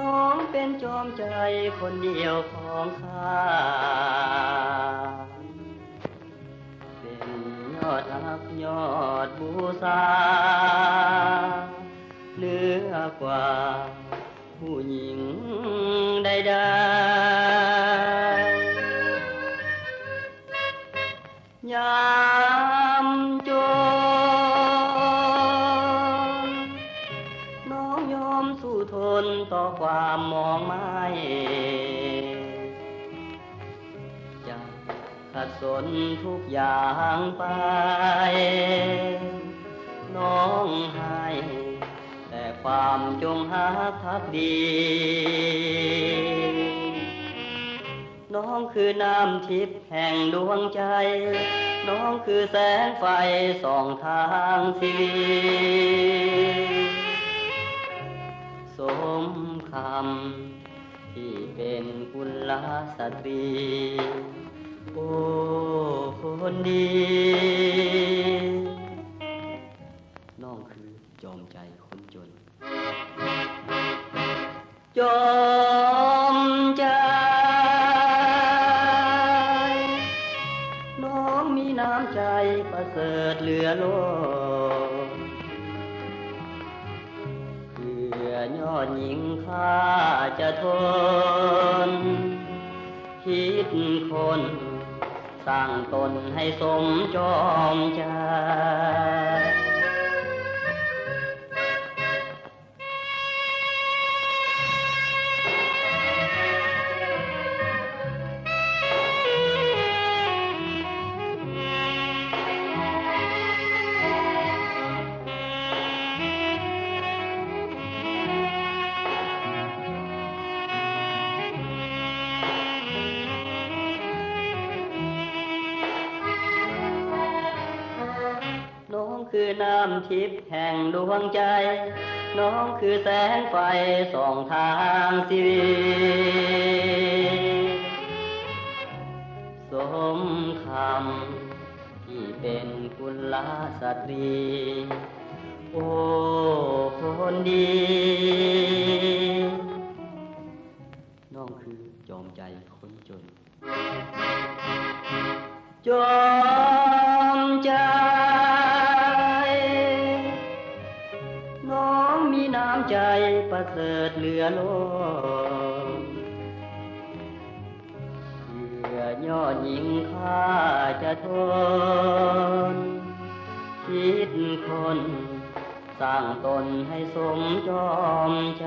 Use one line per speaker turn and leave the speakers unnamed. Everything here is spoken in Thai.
น้องเป็นจอมใจคนเดียวของข้าเป็นยอดรักยอดบูชาเหนือกว่าผู้หญิงใดๆยามจนน้องยอมสู้ทนต่อความมองไม่จะขัดสนทุกอย่างไปน้องให้แต่ความจงรักภักดีน้องคือน้ำทิพย์แห่งดวงใจน้องคือแสงไฟส่องทางชีวิตสมคำที่เป็นกุลสตรีโอ้คนดีน้องคือจอมใจคนจนจอมใจน้องมีน้ำใจประเสริฐเหลือล้นเพื่อยอดหญิงข้าจะทนคิดคนสร้างตนให้สมจอมใจน้องคือน้ำทิพย์แห่งดวงใจน้องคือแสงไฟส่องทางชีวิตสมคำที่เป็นกุลสตรีโอ้คนดีน้องคือจอมใจคนจนจอมใจน้องมีน้ำใจประเสริฐเหลือล้นเพื่อยอดหญิงข้าจะทนคิดคนสร้างตนให้สมจอมใจ